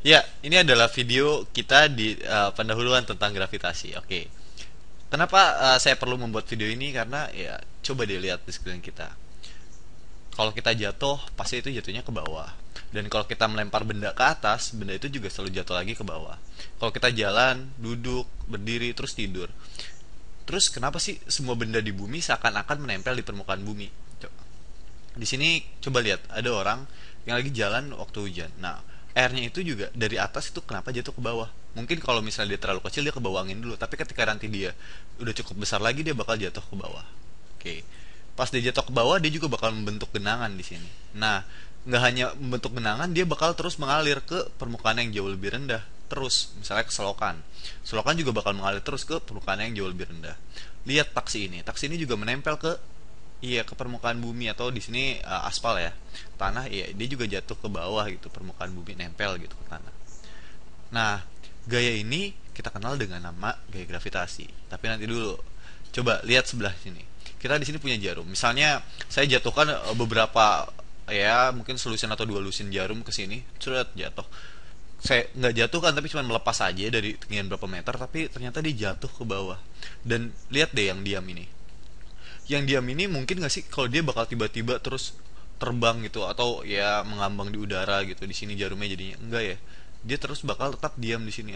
Ya, ini adalah video kita di pendahuluan tentang gravitasi. Oke. Kenapa saya perlu membuat video ini? Karena ya coba dilihat di sekeliling kita. Kalau kita jatuh, pasti itu jatuhnya ke bawah. Dan kalau kita melempar benda ke atas, benda itu juga selalu jatuh lagi ke bawah. Kalau kita jalan, duduk, berdiri, terus tidur. Terus kenapa sih semua benda di bumi seakan-akan menempel di permukaan bumi? Di sini coba lihat, ada orang yang lagi jalan waktu hujan. Nah, airnya itu juga dari atas itu kenapa jatuh ke bawah? Mungkin kalau misalnya dia terlalu kecil dia ke bawah angin dulu, tapi ketika nanti dia udah cukup besar lagi dia bakal jatuh ke bawah. Oke. Pas dia jatuh ke bawah dia juga bakal membentuk genangan di sini. Nah, nggak hanya membentuk genangan, dia bakal terus mengalir ke permukaan yang jauh lebih rendah. Terus, misalnya ke selokan. Selokan juga bakal mengalir terus ke permukaan yang jauh lebih rendah. Lihat taksi ini. Taksi ini juga menempel ke, iya, ke permukaan bumi, atau di sini aspal ya, tanah. Iya, dia juga jatuh ke bawah gitu, permukaan bumi nempel gitu ke tanah. Nah, gaya ini kita kenal dengan nama gaya gravitasi. Tapi nanti dulu, coba lihat sebelah sini. Kita di sini punya jarum. Misalnya saya jatuhkan beberapa, ya mungkin selusin atau dua lusin jarum ke sini, sudah jatuh. Saya nggak jatuh kan, tapi cuma melepas aja dari ketinggian berapa meter, tapi ternyata dia jatuh ke bawah. Dan lihat deh yang diam ini. Yang diam ini mungkin nggak sih kalau dia bakal tiba-tiba terus terbang gitu, atau ya mengambang di udara gitu. Di sini jarumnya jadinya enggak ya, dia terus bakal tetap diam di sini.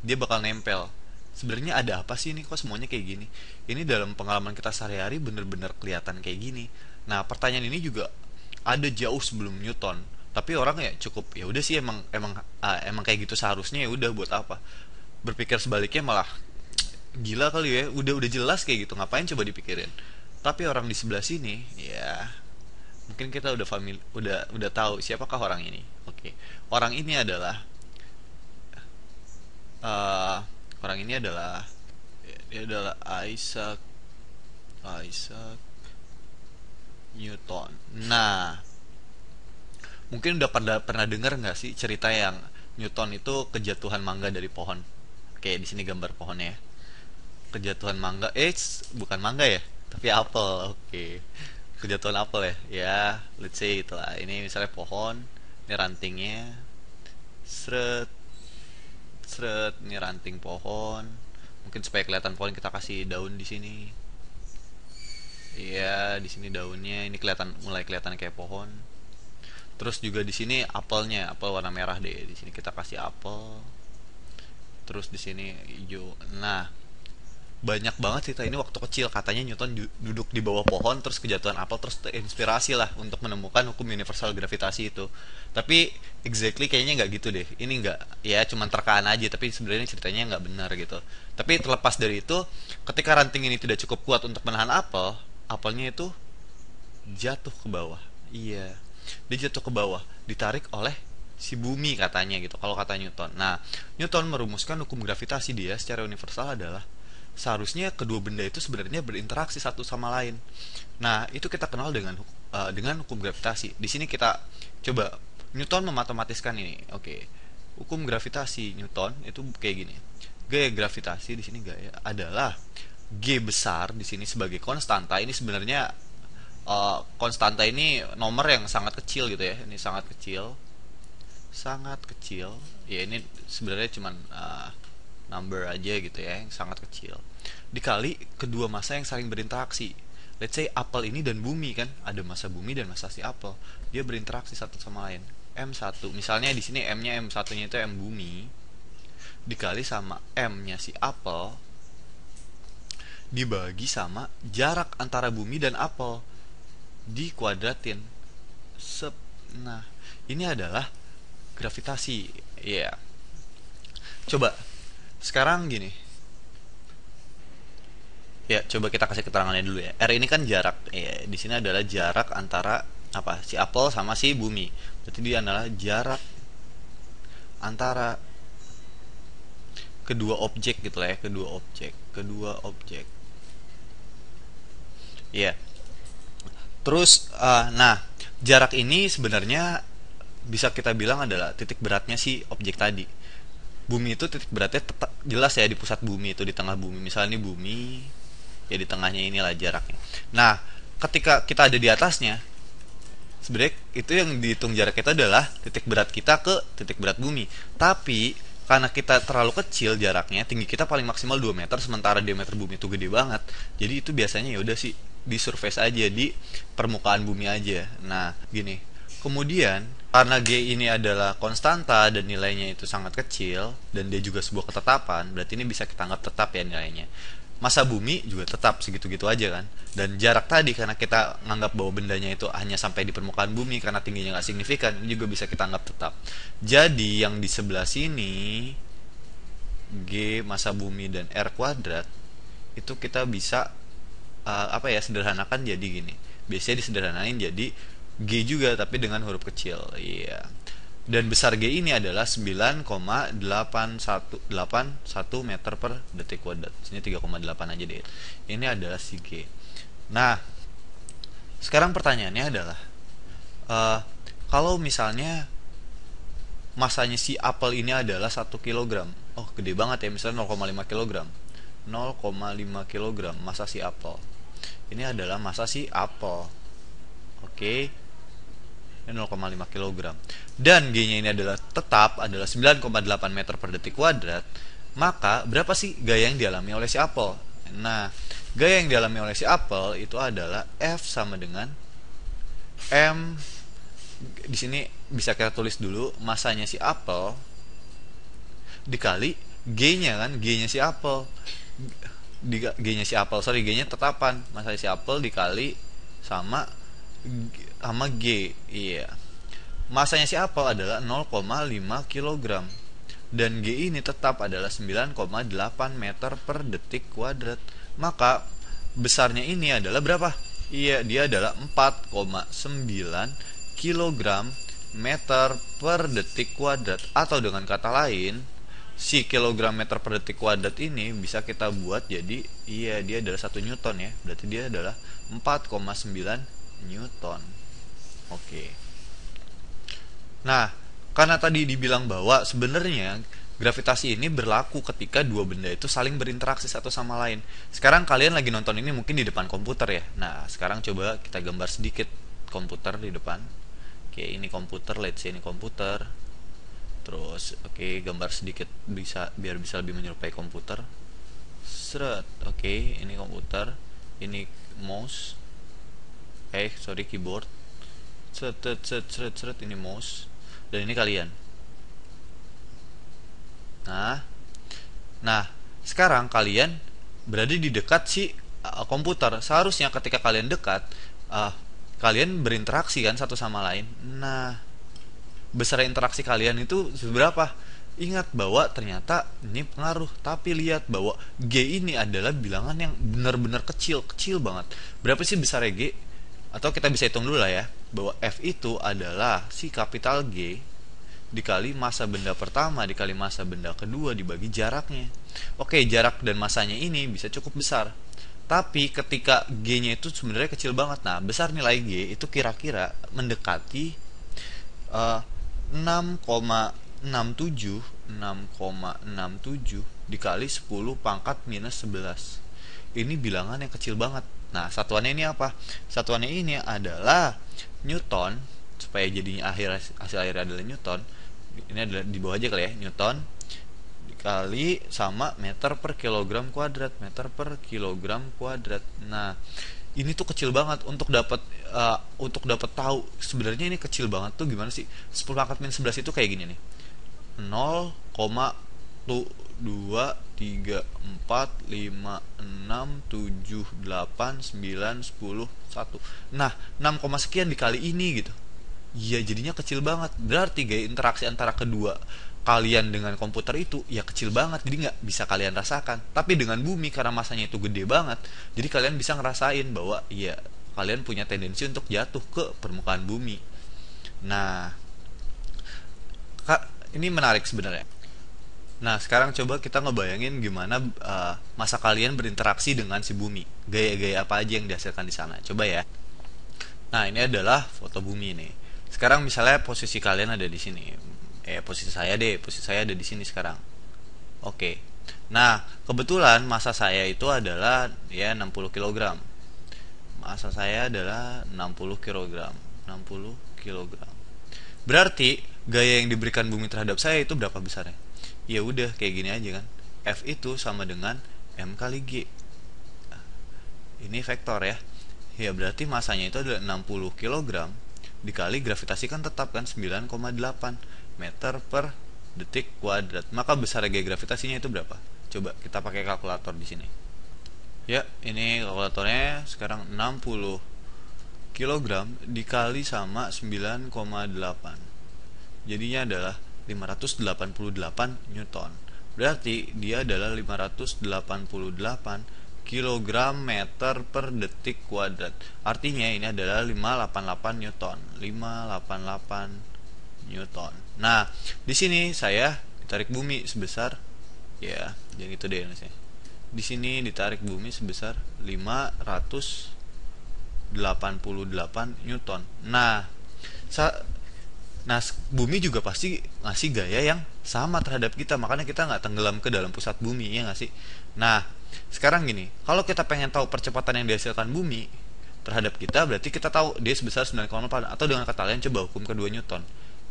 Dia bakal nempel. Sebenarnya ada apa sih ini, kok semuanya kayak gini? Ini dalam pengalaman kita sehari-hari bener-bener kelihatan kayak gini. Nah, pertanyaan ini juga ada jauh sebelum Newton, tapi orang ya cukup ya udah sih, emang emang emang kayak gitu seharusnya, ya udah, buat apa berpikir sebaliknya, malah gila kali ya, udah jelas kayak gitu, ngapain coba dipikirin. Tapi orang di sebelah sini ya, mungkin kita udah udah tahu siapakah orang ini. Oke. Orang ini adalah eh, orang ini adalah dia adalah Isaac Isaac Newton. Nah, mungkin udah pernah dengar nggak sih cerita yang Newton itu kejatuhan mangga dari pohon? Oke, di sini gambar pohonnya ya. Kejatuhan mangga, bukan mangga ya, tapi apel. Oke. Kejatuhan apel ya. Ya, let's say itulah. Ini misalnya pohon, ini rantingnya, seret seret, ini ranting pohon. Mungkin supaya kelihatan pohon kita kasih daun di sini. Iya, di sini daunnya ini kelihatan, mulai kelihatan kayak pohon. Terus juga di sini apelnya, apel warna merah deh. Di sini kita kasih apel. Terus di sini hijau. Nah, banyak banget cerita ini waktu kecil. Katanya Newton duduk di bawah pohon terus kejatuhan apel, terus terinspirasi lah untuk menemukan hukum universal gravitasi itu. Tapi exactly kayaknya nggak gitu deh. Ini nggak, ya cuman terkaan aja, tapi sebenarnya ceritanya nggak benar gitu. Tapi terlepas dari itu, ketika ranting ini tidak cukup kuat untuk menahan apel, apelnya itu jatuh ke bawah. Iya, dia jatuh ke bawah, ditarik oleh si bumi katanya gitu, kalau kata Newton. Nah, Newton merumuskan hukum gravitasi dia secara universal adalah seharusnya kedua benda itu sebenarnya berinteraksi satu sama lain. Nah, itu kita kenal dengan hukum gravitasi. Di sini kita coba Newton mematematiskan ini. Oke. Hukum gravitasi Newton itu kayak gini. Gaya gravitasi di sini gaya adalah G besar di sini sebagai konstanta. Ini sebenarnya konstanta ini nomor yang sangat kecil gitu ya. Ini sangat kecil, sangat kecil. Ya ini sebenarnya cuman number aja gitu ya, yang sangat kecil, dikali kedua massa yang saling berinteraksi. Let's say apel ini dan bumi kan, ada massa bumi dan massa si apel, dia berinteraksi satu sama lain. M1 misalnya, di sini M-nya, M1-nya itu M bumi, dikali sama M-nya si apel, dibagi sama jarak antara bumi dan apel, dikuadratin. Sep. Nah, ini adalah gravitasi. Ya, yeah. Coba sekarang gini. Ya, coba kita kasih keterangannya dulu ya. R ini kan jarak. Ya, di sini adalah jarak antara apa? Si apel sama si bumi. Berarti dia adalah jarak antara kedua objek gitu lah ya, kedua objek. Ya. Terus nah, jarak ini sebenarnya bisa kita bilang adalah titik beratnya si objek tadi. Bumi itu titik beratnya tetap jelas ya, di pusat bumi itu, di tengah bumi. Misalnya ini bumi, ya di tengahnya inilah jaraknya. Nah, ketika kita ada di atasnya, sebenarnya itu yang dihitung jarak kita adalah titik berat kita ke titik berat bumi. Tapi karena kita terlalu kecil jaraknya, tinggi kita paling maksimal 2 meter, sementara diameter bumi itu gede banget. Jadi itu biasanya ya udah sih di surface aja, di permukaan bumi aja. Nah, gini. Kemudian karena G ini adalah konstanta dan nilainya itu sangat kecil dan dia juga sebuah ketetapan, berarti ini bisa kita anggap tetap ya nilainya. Masa bumi juga tetap segitu-gitu aja kan. Dan jarak tadi karena kita nganggap bahwa bendanya itu hanya sampai di permukaan bumi karena tingginya nggak signifikan, ini juga bisa kita anggap tetap. Jadi yang di sebelah sini G masa bumi dan R kuadrat itu kita bisa apa ya, sederhanakan jadi gini. Biasanya disederhanain jadi G juga tapi dengan huruf kecil. Iya. Dan besar G ini adalah 9,8181 meter per detik kuadrat. Sini 3,8 aja deh. Ini adalah si G. Nah, sekarang pertanyaannya adalah kalau misalnya masanya si apel ini adalah 1 kilogram. Oh, gede banget ya, misalnya 0,5 kilogram. 0,5 kilogram masa si apel. Ini adalah masa si apel. Oke. Ini 0,5 kg. Dan G-nya ini adalah tetap adalah 9,8 meter per detik kuadrat. Maka berapa sih gaya yang dialami oleh si apel? Nah, gaya yang dialami oleh si apel itu adalah F sama dengan M. Di sini bisa kita tulis dulu masanya si apel dikali G-nya kan, G-nya si apel. G-nya si apel, sorry, G-nya tetapan. Masa si apel dikali sama G. Iya. Masanya si apel adalah 0,5 kg. Dan G ini tetap adalah 9,8 meter per detik kuadrat. Maka besarnya ini adalah berapa? Iya, dia adalah 4,9 kg meter per detik kuadrat. Atau dengan kata lain, si kilogram meter per detik kuadrat ini bisa kita buat jadi, iya, dia adalah 1 Newton ya. Berarti dia adalah 4,9 Newton. Oke. Nah, karena tadi dibilang bahwa sebenarnya gravitasi ini berlaku ketika dua benda itu saling berinteraksi satu sama lain. Sekarang kalian lagi nonton ini mungkin di depan komputer ya. Nah, sekarang coba kita gambar sedikit komputer di depan. Oke, ini komputer, let's say ini komputer. Terus, oke, gambar sedikit bisa biar bisa lebih menyerupai komputer. Seret. Oke, ini komputer. Ini mouse. Sorry, keyboard. Seret, ini mouse. Dan ini kalian. Nah, sekarang kalian berada di dekat si komputer. Seharusnya ketika kalian dekat, kalian berinteraksi kan satu sama lain. Nah, besar interaksi kalian itu seberapa? Ingat bahwa ternyata ini pengaruh. Tapi lihat bahwa G ini adalah bilangan yang benar-benar kecil banget. Berapa sih besarnya G? Atau kita bisa hitung dulu lah ya, bahwa F itu adalah si kapital G dikali massa benda pertama dikali massa benda kedua dibagi jaraknya. Oke, jarak dan massanya ini bisa cukup besar. Tapi ketika G-nya itu sebenarnya kecil banget. Nah, besar nilai G itu kira-kira mendekati 6,67 dikali 10 pangkat minus 11. Ini bilangan yang kecil banget. Nah, satuannya ini apa? Satuannya ini adalah Newton, supaya jadinya hasil akhirnya adalah Newton. Ini adalah di bawah aja kali ya, Newton dikali sama meter per kilogram kuadrat. Nah, ini tuh kecil banget. Untuk dapat tahu sebenarnya ini kecil banget tuh gimana sih? 10 pangkat minus 11 itu kayak gini nih. 0,2 3 4 5 6 7 8 9 10 1. Nah, 6, sekian dikali ini gitu. Ya jadinya kecil banget. Berarti gaya interaksi antara kedua kalian dengan komputer itu ya kecil banget. Jadi nggak bisa kalian rasakan. Tapi dengan bumi karena masanya itu gede banget, jadi kalian bisa ngerasain bahwa ya kalian punya tendensi untuk jatuh ke permukaan bumi. Nah, ini menarik sebenarnya. Nah, sekarang coba kita ngebayangin gimana masa kalian berinteraksi dengan si bumi. Gaya-gaya apa aja yang dihasilkan di sana. Coba ya. Nah, ini adalah foto bumi nih. Sekarang misalnya posisi kalian ada di sini. Posisi saya ada di sini sekarang. Oke. Nah, kebetulan massa saya itu adalah ya 60 kg. Massa saya adalah 60 kg. 60 kilogram. Berarti gaya yang diberikan bumi terhadap saya itu berapa besarnya? Ya udah kayak gini aja kan. F itu sama dengan M kali G. Ini vektor ya. Ya berarti masanya itu adalah 60 kilogram dikali gravitasi kan tetap kan 9,8 meter per detik kuadrat. Maka besar gaya gravitasinya itu berapa? Coba kita pakai kalkulator di sini. Ya, ini kalkulatornya sekarang 60 kilogram dikali sama 9,8. Jadinya adalah 588 Newton. Berarti dia adalah 588 kilogram meter per detik kuadrat. Artinya ini adalah 588 Newton. 588 Newton. Nah, di sini saya ditarik bumi sebesar ya, jadi itu deh saya. Di sini ditarik bumi sebesar 588 Newton. Nah, bumi juga pasti ngasih gaya yang sama terhadap kita, makanya kita nggak tenggelam ke dalam pusat bumi, ya nggak sih? Nah, sekarang gini, kalau kita pengen tahu percepatan yang dihasilkan bumi terhadap kita, berarti kita tahu dia sebesar 9,8, atau dengan kata lain coba hukum kedua Newton.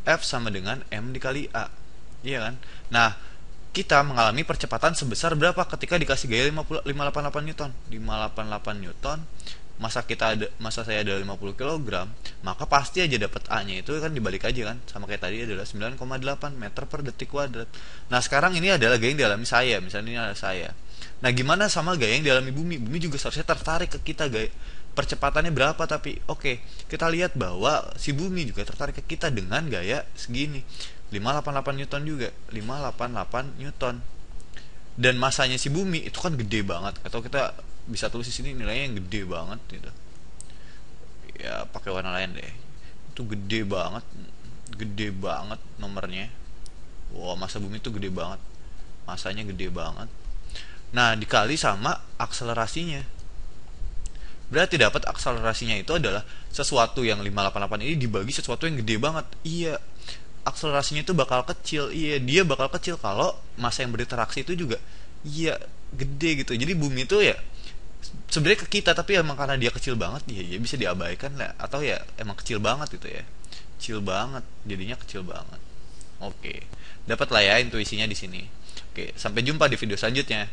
F sama dengan M dikali A, iya kan? Nah, kita mengalami percepatan sebesar berapa ketika dikasih gaya 588 Newton? 588 Newton, masa saya ada 50 kg, maka pasti aja dapat A-nya itu kan dibalik aja kan, sama kayak tadi adalah 9,8 meter per detik kuadrat. Nah, sekarang ini adalah gaya yang dialami saya, misalnya ini adalah saya. Nah, gimana sama gaya yang dialami bumi? Bumi juga seharusnya tertarik ke kita, gaya percepatannya berapa, tapi oke, kita lihat bahwa si bumi juga tertarik ke kita dengan gaya segini, 588 Newton juga, 588 Newton. Dan masanya si bumi itu kan gede banget, atau kita bisa tulis di sini nilainya yang gede banget gitu. Ya pakai warna lain deh. Itu gede banget nomornya. Wah, masa bumi itu gede banget. Masanya gede banget. Nah, dikali sama akselerasinya. Berarti dapat akselerasinya itu adalah sesuatu yang 588 ini dibagi sesuatu yang gede banget. Iya, akselerasinya itu bakal kecil. Iya, dia bakal kecil kalau masa yang berinteraksi itu juga iya gede gitu. Jadi bumi itu ya sebenarnya ke kita, tapi emang karena dia kecil banget ya bisa diabaikan lah, atau ya emang kecil banget gitu ya. Kecil banget, jadinya kecil banget. Oke. Dapat lah ya intuisinya di sini. Oke, sampai jumpa di video selanjutnya.